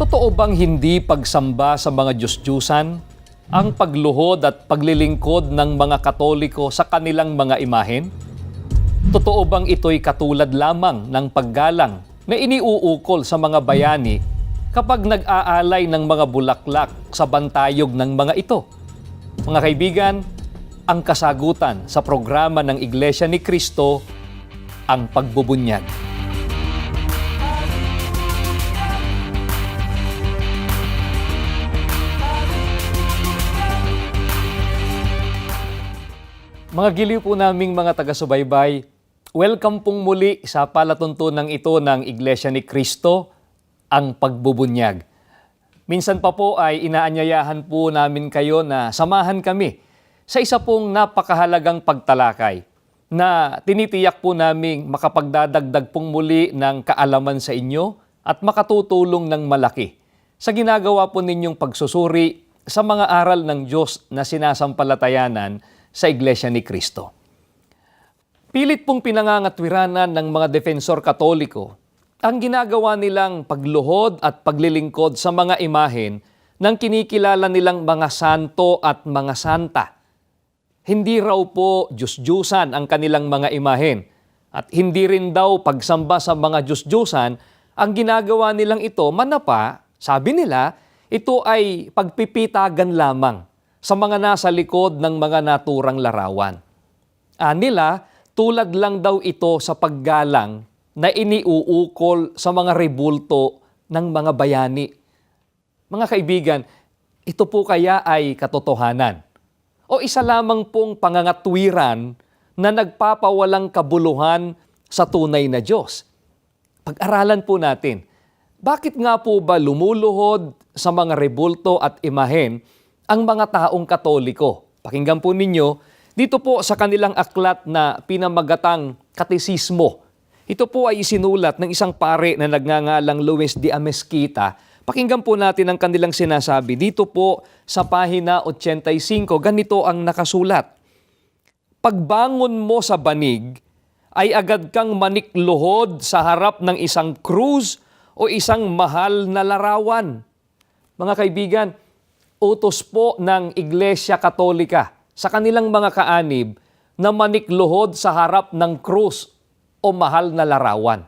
Totoo bang hindi pagsamba sa mga Diyos-Diyusan ang pagluhod at paglilingkod ng mga Katoliko sa kanilang mga imahen? Totoo bang ito'y katulad lamang ng paggalang na iniuukol sa mga bayani kapag nag-aalay ng mga bulaklak sa bantayog ng mga ito? Mga kaibigan, ang kasagutan sa programa ng Iglesia ni Cristo, ang pagbubunyag. Mga giliw po naming mga taga-subaybay, welcome pong muli sa palatuntunan ito ng Iglesia ni Cristo, ang pagbubunyag. Minsan pa po ay inaanyayahan po namin kayo na samahan kami sa isa pong napakahalagang pagtalakay na tinitiyak po naming makapagdadagdag pong muli ng kaalaman sa inyo at makatutulong ng malaki sa ginagawa po ninyong pagsusuri sa mga aral ng Diyos na sinasampalatayanan sa Iglesia ni Cristo. Pilit pong pinangangatwiranan ng mga defensor Katoliko ang ginagawa nilang pagluhod at paglilingkod sa mga imahen ng kinikilala nilang mga santo at mga santa. Hindi raw po Diyos-Diyusan ang kanilang mga imahen at hindi rin daw pagsamba sa mga Diyos-Diyusan ang ginagawa nilang ito, manapa, sabi nila, ito ay pagpipitagan lamang sa mga nasa likod ng mga naturang larawan. Nila, tulad lang daw ito sa paggalang na iniuukol sa mga rebulto ng mga bayani. Mga kaibigan, ito po kaya ay katotohanan o isa lamang pong pangangatwiran na nagpapawalang kabuluhan sa tunay na Diyos? Pag-aralan po natin, bakit nga po ba lumuluhod sa mga rebulto at imahen ang mga taong Katoliko? Pakinggan po ninyo, dito po sa kanilang aklat na pinamagatang Katekismo. Ito po ay isinulat ng isang pare na nagngangalang Luis de Amezquita. Pakinggan po natin ang kanilang sinasabi. Dito po sa pahina 85, ganito ang nakasulat. Pagbangon mo sa banig, ay agad kang manikluhod sa harap ng isang krus o isang mahal na larawan. Mga kaibigan, utos po ng Iglesia Katolika sa kanilang mga kaanib na manikluhod sa harap ng krus o mahal na larawan.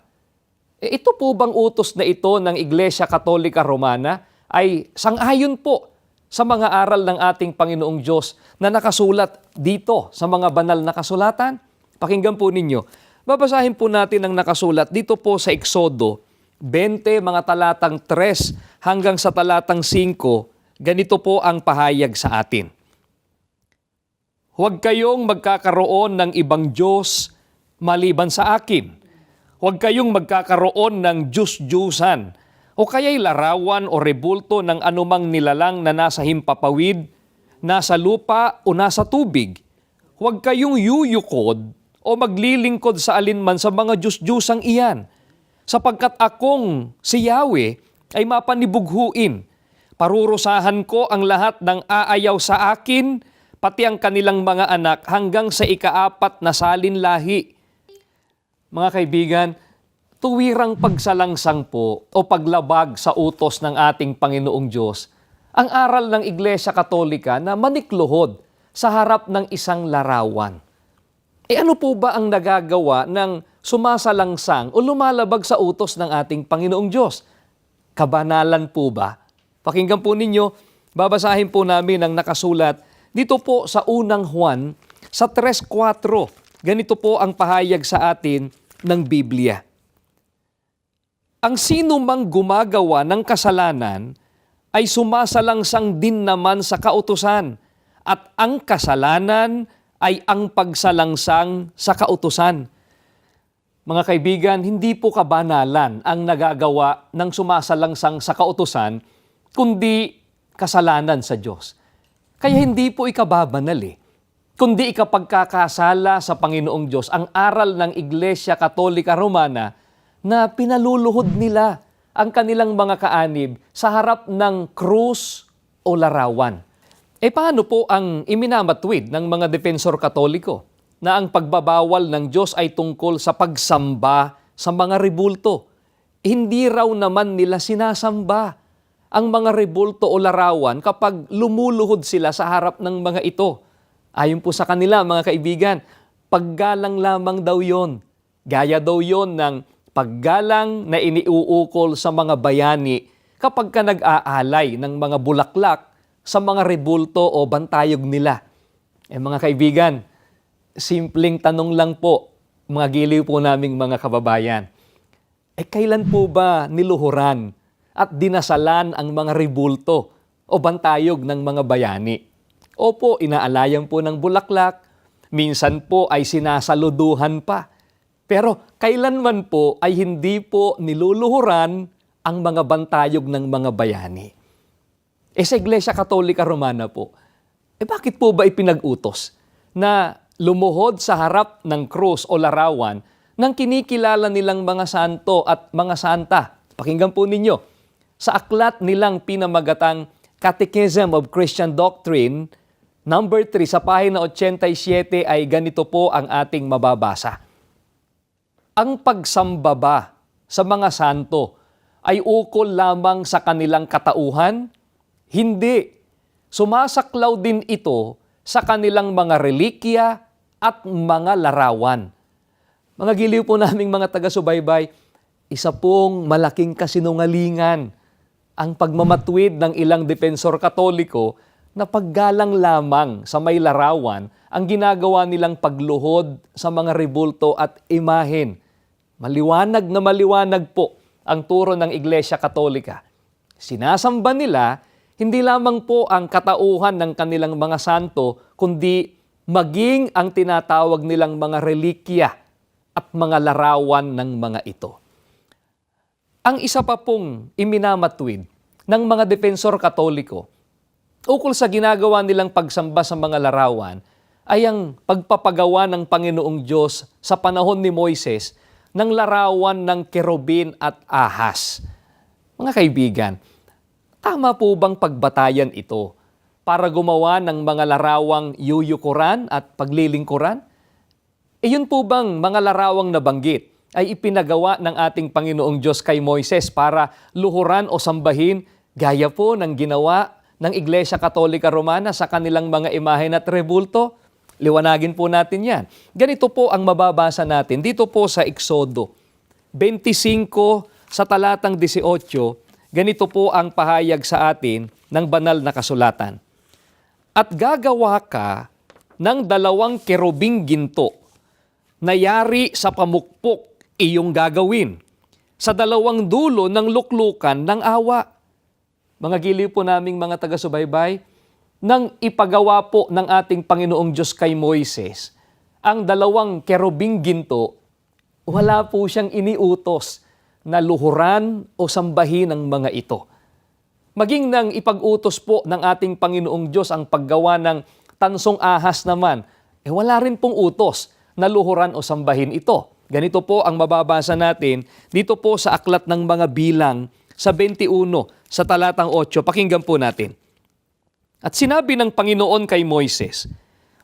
Ito po bang utos na ito ng Iglesia Katolika Romana ay sang-ayon po sa mga aral ng ating Panginoong Diyos na nakasulat dito sa mga banal na kasulatan? Pakinggan po ninyo. Babasahin po natin ang nakasulat dito po sa Exodo 20, mga talatang 3 hanggang sa talatang 5. Ganito po ang pahayag sa atin. Huwag kayong magkakaroon ng ibang Diyos maliban sa akin. Huwag kayong magkakaroon ng Diyos-Diyusan o kaya'y larawan o rebulto ng anumang nilalang na nasa himpapawid, nasa lupa o nasa tubig. Huwag kayong yuyukod o maglilingkod sa alinman sa mga Diyos-Diyusang iyan, sapagkat akong si Yahweh ay mapanibughuin. Parurusahan ko ang lahat ng aayaw sa akin, pati ang kanilang mga anak hanggang sa ika-4 na salin lahi. Mga kaibigan, tuwirang pagsalangsang po o paglabag sa utos ng ating Panginoong Diyos ang aral ng Iglesia Katolika na manikluhod sa harap ng isang larawan. Ano po ba ang nagagawa ng sumasalangsang o lumalabag sa utos ng ating Panginoong Diyos? Kabanalan po ba? Pakinggan po ninyo, babasahin po namin ang nakasulat dito po sa unang Juan sa 3:4. Ganito po ang pahayag sa atin ng Biblia. Ang sino mang gumagawa ng kasalanan ay sumasalangsang din naman sa kautusan, at ang kasalanan ay ang pagsalangsang sa kautusan. Mga kaibigan, hindi po kabanalan ang nagagawa ng sumasalangsang sa kautusan, kundi kasalanan sa Diyos. Kaya hindi po ikababanal kundi ikapagkakasala sa Panginoong Diyos ang aral ng Iglesia Katolika Romana na pinaluluhod nila ang kanilang mga kaanib sa harap ng krus o larawan. Paano po ang iminamatwid ng mga defensor Katoliko na ang pagbabawal ng Diyos ay tungkol sa pagsamba sa mga rebulto? Hindi raw naman nila sinasamba ang mga rebulto o larawan kapag lumuluhod sila sa harap ng mga ito. Ayon po sa kanila, mga kaibigan, paggalang lamang daw yon. Gaya daw yon ng paggalang na iniuukol sa mga bayani kapag ka nag-aalay ng mga bulaklak sa mga rebulto o bantayog nila. Mga kaibigan, simpleng tanong lang po, mga giliw po naming mga kababayan. Kailan po ba niluhuran at dinasalan ang mga rebulto o bantayog ng mga bayani? Opo, inaalayan po ng bulaklak, minsan po ay sinasaluduhan pa. Pero kailanman po ay hindi po niluluhuran ang mga bantayog ng mga bayani. Sa Iglesia Katolika Romana po, bakit po ba ipinag-utos na lumuhod sa harap ng krus o larawan ng kinikilala nilang mga santo at mga santa? Pakinggan po ninyo. Sa aklat nilang pinamagatang Catechism of Christian Doctrine, number 3, sa pahina 87 ay ganito po ang ating mababasa. Ang pagsambaba sa mga santo ay ukol lamang sa kanilang katauhan? Hindi. Sumasaklaw din ito sa kanilang mga relikya at mga larawan. Mga giliw po naming mga taga-subaybay, isa pong malaking kasinungalingan ang pagmamatwid ng ilang depensor katoliko na paggalang lamang sa may larawan ang ginagawa nilang pagluhod sa mga rebulto at imahen. Maliwanag na maliwanag po ang turo ng Iglesia Katolika. Sinasamba nila hindi lamang po ang katauhan ng kanilang mga santo, kundi maging ang tinatawag nilang mga relikya at mga larawan ng mga ito. Ang isa pa pong iminamatwid ng mga depensor katoliko ukol sa ginagawa nilang pagsamba sa mga larawan ay ang pagpapagawa ng Panginoong Diyos sa panahon ni Moises ng larawan ng kerubin at ahas. Mga kaibigan, tama po bang pagbatayan ito para gumawa ng mga larawang yuyukuran at paglilingkuran? Yun po bang mga larawang nabanggit ay ipinagawa ng ating Panginoong Diyos kay Moises para luhuran o sambahin gaya po ng ginawa ng Iglesia Katolika Romana sa kanilang mga imahen at rebulto? Liwanagin po natin yan. Ganito po ang mababasa natin dito po sa Exodo 25 sa talatang 18. Ganito po ang pahayag sa atin ng banal na kasulatan. At gagawa ka ng 2 kerubing ginto na yari sa pamukpok iyong gagawin sa 2 dulo ng luklukan ng awa. Mga giliw po naming mga taga-subaybay, nang ipagawa po ng ating Panginoong Diyos kay Moises, ang 2 kerubing ginto, wala po siyang iniutos na luhuran o sambahin ang mga ito. Maging nang ipag-utos po ng ating Panginoong Diyos ang paggawa ng tansong ahas naman, wala rin pong utos na luhuran o sambahin ito. Ganito po ang mababasa natin dito po sa Aklat ng Mga Bilang sa 21 sa talatang 8. Pakinggan po natin. At sinabi ng Panginoon kay Moises,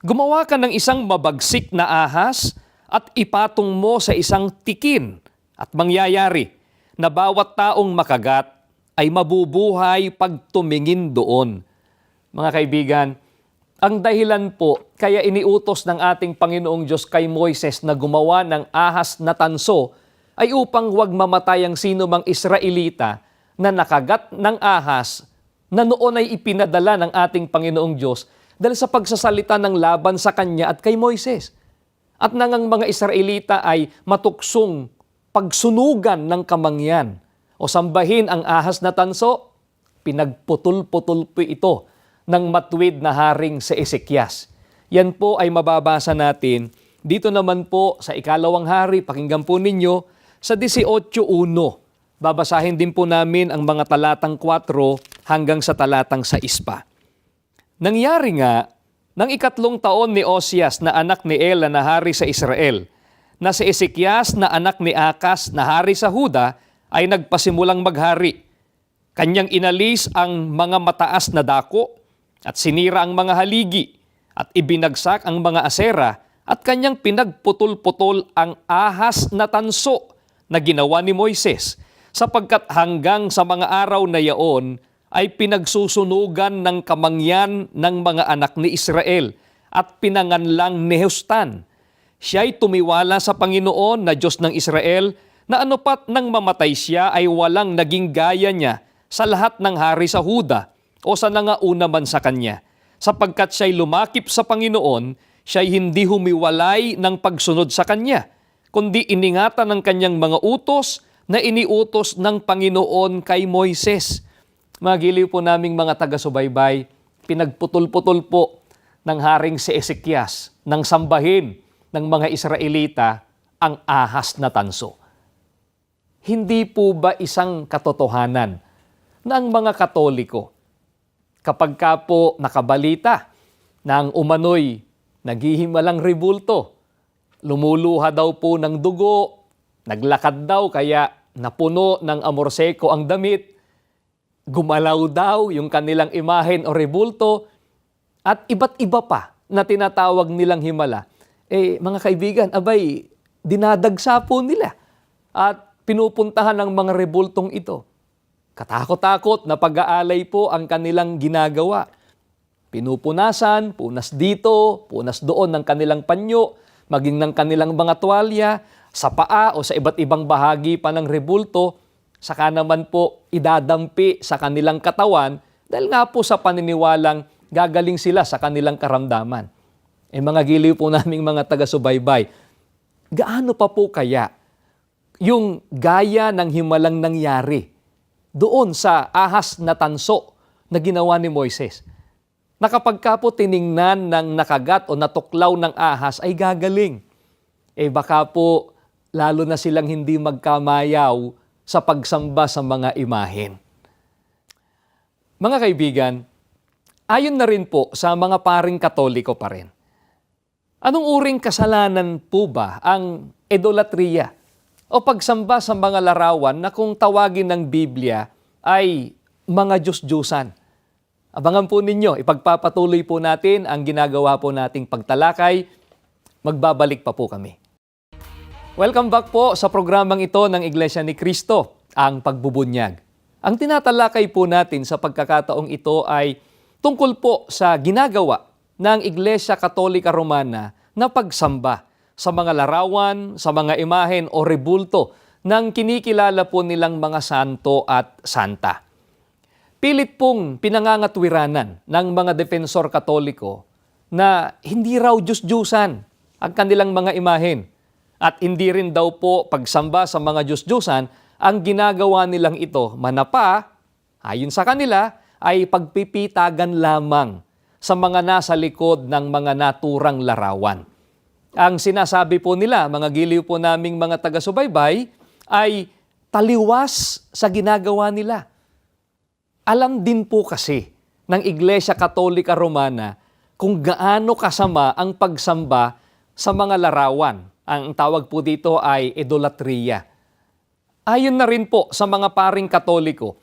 gumawa ka ng isang mabagsik na ahas at ipatong mo sa isang tikin at mangyayari na bawat taong makagat ay mabubuhay pag tumingin doon. Mga kaibigan, ang dahilan po kaya iniutos ng ating Panginoong Diyos kay Moises na gumawa ng ahas na tanso ay upang huwag mamatay ang sino mang Israelita na nakagat ng ahas na noon ay ipinadala ng ating Panginoong Diyos dahil sa pagsasalita ng laban sa Kanya at kay Moises. At nang ang mga Israelita ay matuksong pagsunugan ng kamangyan o sambahin ang ahas na tanso, pinagputol-putol po ito ng matwid na haring sa Ezekias. Yan po ay mababasa natin dito naman po sa 2 Hari, pakinggan po ninyo, sa 18:1. Babasahin din po namin ang mga talatang 4 hanggang sa talatang 6 pa. Nangyari nga, ng 3 taon ni Osias na anak ni Ela na hari sa Israel, na si Ezekias na anak ni Akas na hari sa Huda ay nagpasimulang maghari. Kanyang inalis ang mga mataas na dako at sinira ang mga haligi at ibinagsak ang mga asera at kanyang pinagputol-putol ang ahas na tanso na ginawa ni Moises, sapagkat hanggang sa mga araw na yaon ay pinagsusunugan ng kamangyan ng mga anak ni Israel at pinanganlang Nehustan. Siya'y tumiwala sa Panginoon na Diyos ng Israel na anupat nang mamatay siya ay walang naging gaya niya sa lahat ng hari sa Huda o sa nangauna man sa kanya. Sapagkat siya'y lumakip sa Panginoon, siya'y hindi humiwalay ng pagsunod sa kanya, kundi iningatan ng kanyang mga utos na iniutos ng Panginoon kay Moises. Mga giliw po naming mga taga-subaybay, pinagputol-putol po ng haring si Ezekias nang sambahin ng mga Israelita ang ahas na tanso. Hindi po ba isang katotohanan na ang mga Katoliko, kapag ka po nakabalita na ang umano'y naghihimalang rebulto, lumuluha daw po ng dugo, naglakad daw kaya napuno ng amorseko ang damit, gumalaw daw yung kanilang imahen o rebulto, at iba't iba pa na tinatawag nilang himala, mga kaibigan, abay, dinadagsa po nila at pinupuntahan ng mga rebultong ito. Katakot-takot na pag-aalay po ang kanilang ginagawa. Pinupunasan, punas dito, punas doon ng kanilang panyo, maging ng kanilang mga tuwalya, sa paa o sa iba't ibang bahagi pa ng rebulto, saka naman po idadampi sa kanilang katawan dahil nga po sa paniniwalang gagaling sila sa kanilang karamdaman. Mga giliw po naming mga taga-subaybay, gaano pa po kaya yung gaya ng himalang nangyari doon sa ahas na tanso na ginawa ni Moises? Na kapag ka po tiningnan ng nakagat o natuklaw ng ahas ay gagaling. Baka po lalo na silang hindi magkamayaw sa pagsamba sa mga imahen. Mga kaibigan, ayon na rin po sa mga paring Katoliko pa rin, anong uring kasalanan po ba ang idolatriya o pagsamba sa mga larawan na kung tawagin ng Biblia ay mga Diyos-Diyusan? Abangan po ninyo, ipagpapatuloy po natin ang ginagawa po nating pagtalakay. Magbabalik pa po kami. Welcome back po sa programang ito ng Iglesia ni Cristo, ang Pagbubunyag. Ang tinatalakay po natin sa pagkakataong ito ay tungkol po sa ginagawa ng Iglesia Katolika Romana na pagsamba sa mga larawan, sa mga imahen o rebulto ng kinikilala po nilang mga santo at santa. Pilit pong pinangangatwiranan ng mga defensor Katoliko na hindi raw Diyos-Diyusan ang kanilang mga imahen at hindi rin daw po pagsamba sa mga Diyos-Diyusan ang ginagawa nilang ito. Manapa, ayon sa kanila, ay pagpipitagan lamang sa mga nasa likod ng mga naturang larawan. Ang sinasabi po nila, mga giliw po naming mga taga-subaybay, ay taliwas sa ginagawa nila. Alam din po kasi ng Iglesia Katolika Romana kung gaano kasama ang pagsamba sa mga larawan. Ang tawag po dito ay idolatria. Ayon na rin po sa mga paring Katoliko,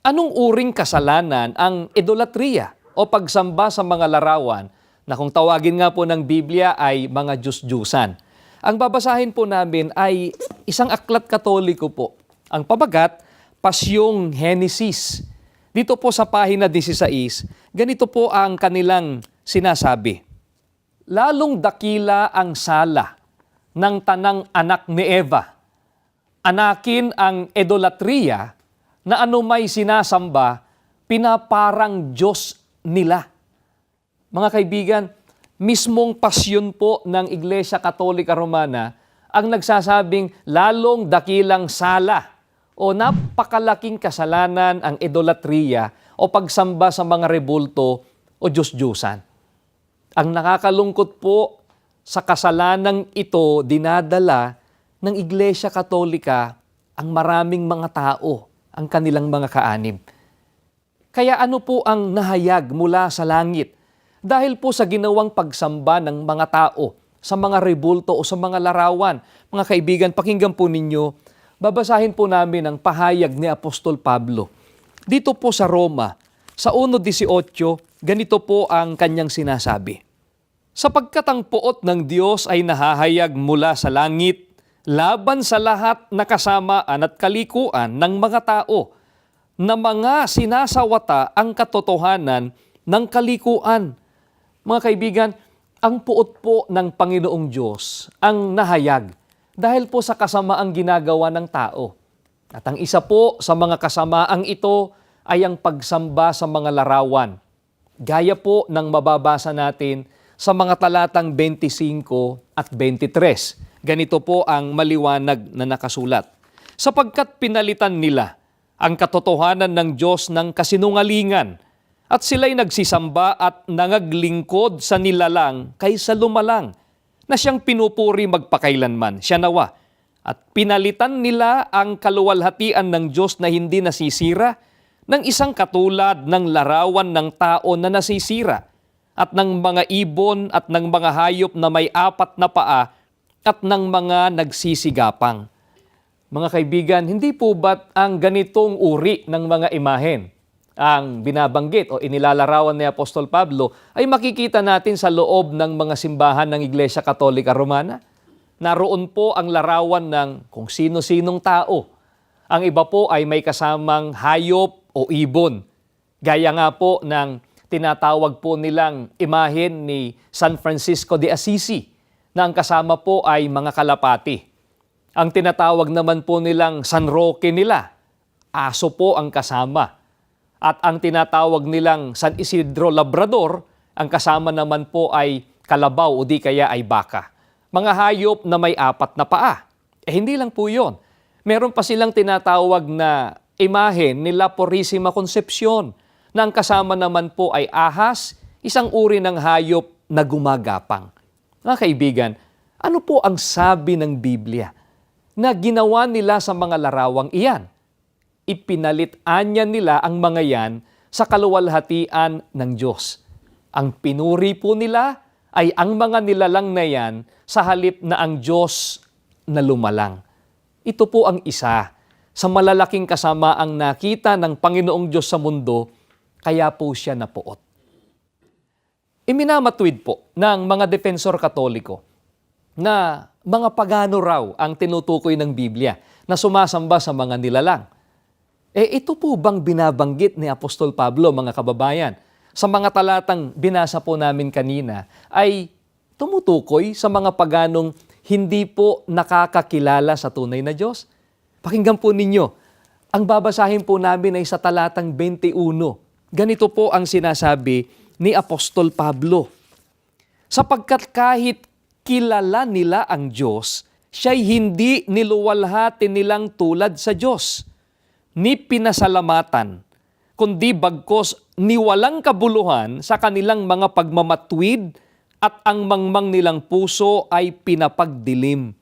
anong uring kasalanan ang idolatria o pagsamba sa mga larawan na kung tawagin nga po ng Biblia ay mga Diyos-Diyusan? Ang babasahin po namin ay isang aklat Katoliko po. Ang pabagat, Pasyong Henesis. Dito po sa pahina 16, ganito po ang kanilang sinasabi. Lalong dakila ang sala ng tanang anak ni Eva. Anakin ang idolatria na anumay sinasamba, pinaparang Diyos nila. Mga kaibigan, mismong pasyon po ng Iglesia Katolika Romana ang nagsasabing lalong dakilang sala o napakalaking kasalanan ang idolatria o pagsamba sa mga rebulto o Diyos-Diyusan. Ang nakakalungkot po, sa kasalanang ito dinadala ng Iglesia Katolika ang maraming mga tao, ang kanilang mga kaanib. Kaya ano po ang nahayag mula sa langit? Dahil po sa ginawang pagsamba ng mga tao sa mga rebulto o sa mga larawan. Mga kaibigan, pakinggan po ninyo, babasahin po namin ang pahayag ni Apostol Pablo. Dito po sa Roma, sa 1:18, ganito po ang kanyang sinasabi. Sapagkat ang puot ng Diyos ay nahahayag mula sa langit laban sa lahat na kasamaan at kalikuan ng mga tao na mga sinasawata ang katotohanan ng kalikuan. Mga kaibigan, ang puot po ng Panginoong Diyos ang nahayag dahil po sa kasamaang ginagawa ng tao. At ang isa po sa mga kasamaang ito ay ang pagsamba sa mga larawan. Gaya po ng mababasa natin sa mga talatang 25 at 23. Ganito po ang maliwanag na nakasulat. Sapagkat pinalitan nila ang katotohanan ng Diyos ng kasinungalingan at sila'y nagsisamba at nangaglingkod sa nilalang kaysa lumalang na siyang pinupuri magpakailanman. Siya nawa. At pinalitan nila ang kaluwalhatian ng Diyos na hindi nasisira ng isang katulad ng larawan ng tao na nasisira at ng mga ibon at ng mga hayop na may 4 na paa at ng mga nagsisigapang. Mga kaibigan, hindi po ba't ang ganitong uri ng mga imahen ang binabanggit o inilalarawan ni Apostol Pablo ay makikita natin sa loob ng mga simbahan ng Iglesia Katolika Romana? Naroon po ang larawan ng kung sino-sinong tao. Ang iba po ay may kasamang hayop o ibon. Gaya nga po ng tinatawag po nilang imahen ni San Francisco de Assisi na ang kasama po ay mga kalapati. Ang tinatawag naman po nilang San Roque nila, aso po ang kasama. At ang tinatawag nilang San Isidro Labrador, ang kasama naman po ay kalabaw o di kaya ay baka. Mga hayop na may 4 na paa. Hindi lang po yun. Meron pa silang tinatawag na imahen ni La Purisima Concepcion na ang kasama naman po ay ahas, isang uri ng hayop na gumagapang. Mga kaibigan, ano po ang sabi ng Biblia na ginawa nila sa mga larawang iyan? Ipinalit-anya nila ang mga yan sa kaluwalhatian ng Diyos. Ang pinuri po nila ay ang mga nilalang na yan sa halip na ang Diyos na lumalang. Ito po ang isa sa malalaking kasamaang nakita ng Panginoong Diyos sa mundo, kaya po siya napuot. Iminamatwid po ng mga defensor katoliko na mga pagano raw ang tinutukoy ng Biblia na sumasamba sa mga nilalang. Ito po bang binabanggit ni Apostol Pablo, mga kababayan? Sa mga talatang binasa po namin kanina ay tumutukoy sa mga paganong hindi po nakakakilala sa tunay na Diyos. Pakinggan po ninyo, ang babasahin po namin ay sa talatang 21. Ganito po ang sinasabi ni Apostol Pablo. Sapagkat kahit kilala nila ang Diyos, siya'y hindi niluwalhati nilang tulad sa Diyos, ni pinasalamatan, kundi bagkos niwalang kabuluhan sa kanilang mga pagmamatwid at ang mangmang nilang puso ay pinapagdilim.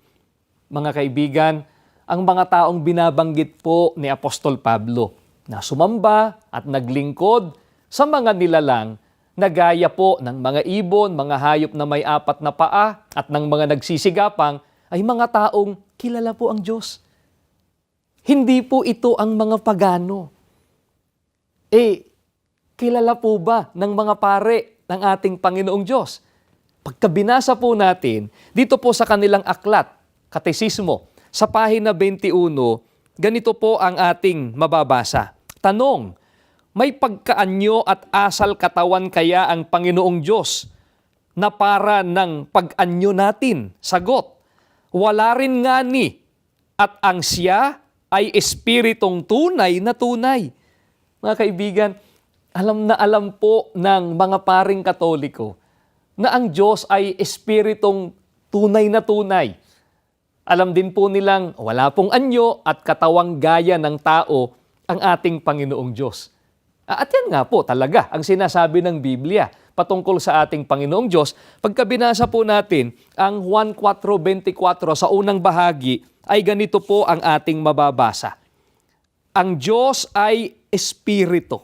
Mga kaibigan, ang mga taong binabanggit po ni Apostol Pablo na sumamba at naglingkod sa mga nilalang na gaya po ng mga ibon, mga hayop na may 4 na paa at ng mga nagsisigapang ay mga taong kilala po ang Diyos. Hindi po ito ang mga pagano. Kilala po ba ng mga pare ng ating Panginoong Diyos? Pagka binasa po natin, dito po sa kanilang aklat, Katesismo, sa pahina 21, ganito po ang ating mababasa. Tanong, may pagkaanyo at asal katawan kaya ang Panginoong Diyos na para ng pag-anyo natin? Sagot, wala rin nga ni, at ang siya ay espiritong tunay na tunay. Mga kaibigan, alam po ng mga paring Katoliko na ang Diyos ay espiritong tunay na tunay. Alam din po nilang wala pong anyo at katawang gaya ng tao ang ating Panginoong Diyos. At yan nga po talaga ang sinasabi ng Biblia patungkol sa ating Panginoong Diyos. Pagka binasa po natin ang Juan 4:24 sa unang bahagi, ay ganito po ang ating mababasa. Ang Diyos ay Espiritu.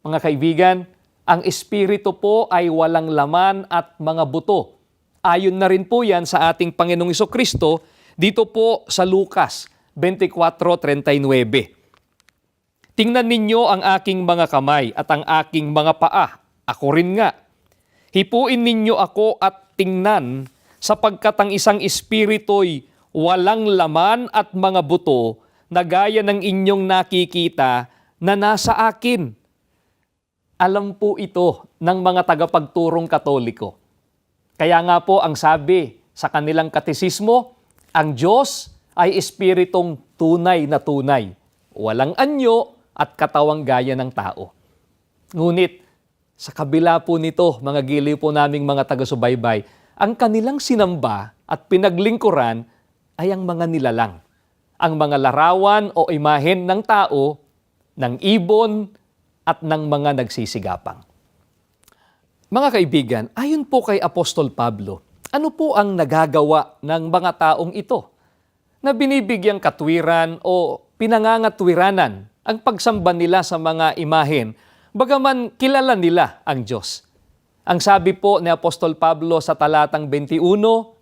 Mga kaibigan, ang Espiritu po ay walang laman at mga buto. Ayon na rin po yan sa ating Panginoong Jesucristo dito po sa Lucas 24:39. Tingnan ninyo ang aking mga kamay at ang aking mga paa. Ako rin nga. Hipuin ninyo ako at tingnan sapagkat ang isang espiritu'y walang laman at mga buto na gaya ng inyong nakikita na nasa akin. Alam po ito ng mga tagapagturong Katoliko. Kaya nga po ang sabi sa kanilang katesismo, ang Diyos ay espiritong tunay na tunay, walang anyo at katawang gaya ng tao. Ngunit, sa kabila po nito, mga giliw po naming mga taga-subaybay, ang kanilang sinamba at pinaglingkuran ay ang mga nilalang. Ang mga larawan o imahen ng tao, ng ibon, at ng mga nagsisigapang. Mga kaibigan, ayon po kay Apostol Pablo, ano po ang nagagawa ng mga taong ito na binibigyang katwiran o pinangangatwiranan ang pagsamba nila sa mga imahen, bagaman kilala nila ang Diyos? Ang sabi po ni Apostol Pablo sa talatang 21,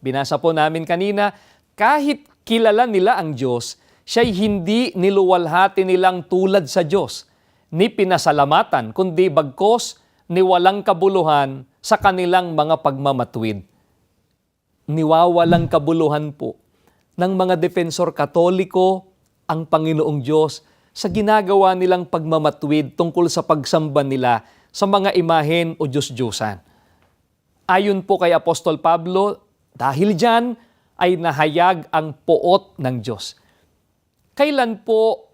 binasa po namin kanina, kahit kilala nila ang Diyos, siya'y hindi niluwalhati nilang tulad sa Diyos, ni pinasalamatan, kundi bagkos ni walang kabuluhan sa kanilang mga pagmamatwid. Niwawalang kabuluhan po ng mga defensor Katoliko ang Panginoong Diyos sa ginagawa nilang pagmamatwid tungkol sa pagsamba nila sa mga imahen o Diyos-Diyosan. Ayon po kay Apostol Pablo, dahil dyan ay nahayag ang poot ng Diyos. Kailan po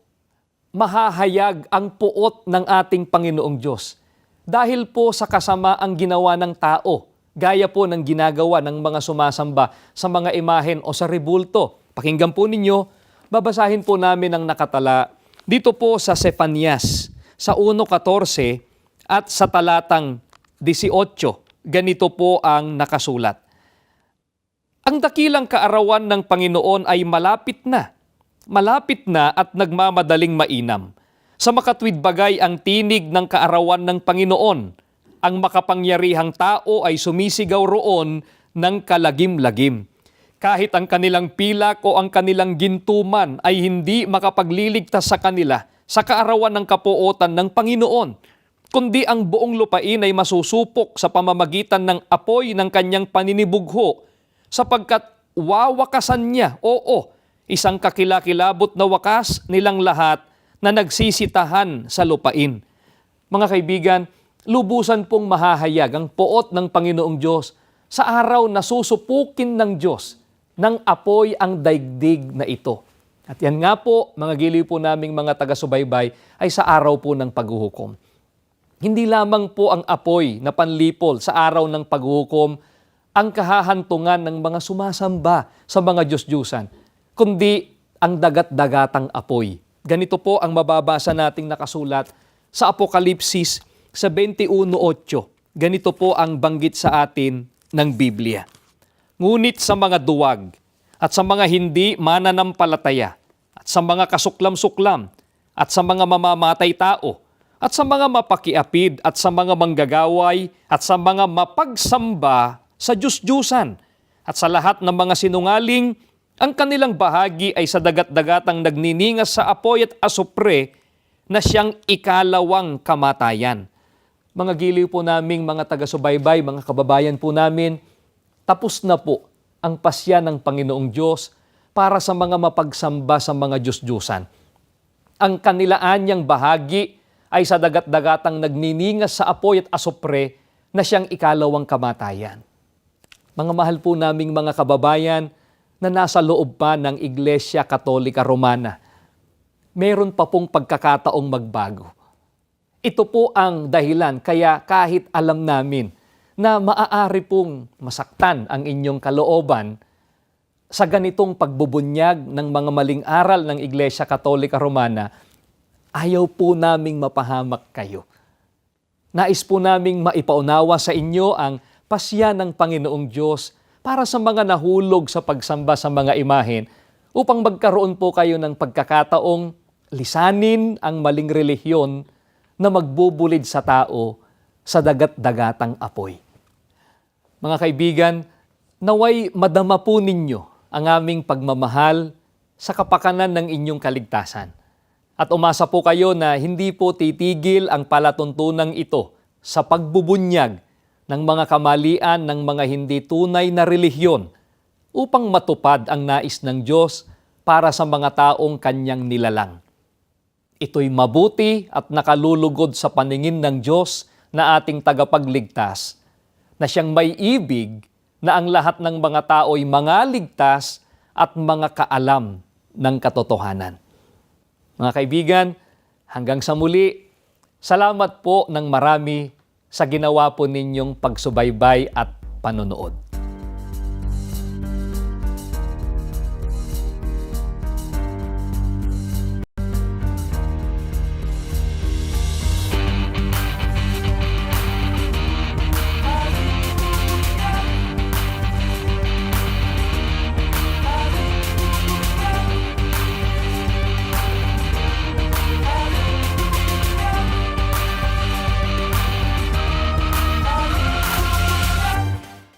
mahahayag ang poot ng ating Panginoong Diyos? Dahil po sa kasamaang ginawa ng tao, gaya po ng ginagawa ng mga sumasamba sa mga imahen o sa rebulto. Pakinggan po ninyo, babasahin po namin ang nakatala dito po sa Sefanias, sa 1:14 at sa talatang 18. Ganito po ang nakasulat. Ang dakilang kaarawan ng Panginoon ay malapit na at nagmamadaling mainam. Sa makatwid bagay ang tinig ng kaarawan ng Panginoon. Ang makapangyarihang tao ay sumisigaw roon ng kalagim-lagim. Kahit ang kanilang pilak o ang kanilang gintuman ay hindi makapagliligtas sa kanila sa kaarawan ng kapuotan ng Panginoon, kundi ang buong lupain ay masusupok sa pamamagitan ng apoy ng kanyang paninibugho, sapagkat wawakasan niya, isang kakilakilabot na wakas nilang lahat na nagsisitahan sa lupain. Mga kaibigan, lubusan pong mahahayag ang poot ng Panginoong Diyos sa araw na susupukin ng Diyos ng apoy ang daigdig na ito. At yan nga po, mga giliw po naming mga taga-subaybay, ay sa araw po ng paghuhukom. Hindi lamang po ang apoy na panlipol sa araw ng paghuhukom ang kahahantungan ng mga sumasamba sa mga Diyos-Diyusan, kundi ang dagat-dagatang apoy. Ganito po ang mababasa nating nakasulat sa Apokalipsis sa 21:8. Ganito po ang banggit sa atin ng Biblia. Ngunit sa mga duwag at sa mga hindi mananampalataya at sa mga kasuklam-suklam at sa mga mamamatay tao at sa mga mapakiapid at sa mga manggagaway at sa mga mapagsamba sa Diyos-Diyusan at sa lahat ng mga sinungaling, ang kanilang bahagi ay sa dagat-dagatang nagniningas sa apoy at asupre na siyang ikalawang kamatayan. Mga giliw po naming mga taga-subaybay, mga kababayan po namin, tapos na po ang pasya ng Panginoong Diyos para sa mga mapagsamba sa mga Diyos-Diyusan. Ang kanilaan niyang bahagi ay sa dagat-dagatang nagniningas sa apoy at asupre na siyang ikalawang kamatayan. Mga mahal po naming mga kababayan na nasa loob pa ng Iglesia Katolika Romana, meron pa pong pagkakataong magbago. Ito po ang dahilan kaya kahit alam namin na maaari pong masaktan ang inyong kalooban sa ganitong pagbubunyag ng mga maling aral ng Iglesia Katolika Romana, ayaw po naming mapahamak kayo. Nais po naming maipaunawa sa inyo ang pasya ng Panginoong Diyos para sa mga nahulog sa pagsamba sa mga imahen upang magkaroon po kayo ng pagkakataong lisanin ang maling relihiyon na magbubulid sa tao sa dagat-dagatang apoy. Mga kaibigan, naway madama po ninyo ang aming pagmamahal sa kapakanan ng inyong kaligtasan. At umasa po kayo na hindi po titigil ang palatuntunang ito sa pagbubunyag ng mga kamalian ng mga hindi tunay na relihiyon upang matupad ang nais ng Diyos para sa mga taong kanyang nilalang. ito'y mabuti at nakalulugod sa paningin ng Diyos na ating tagapagligtas, na siyang may ibig na ang lahat ng mga tao'y mga ligtas at mga kaalam ng katotohanan. Mga kaibigan, hanggang sa muli, salamat po ng marami sa ginawa po ninyong pagsubaybay at panonood.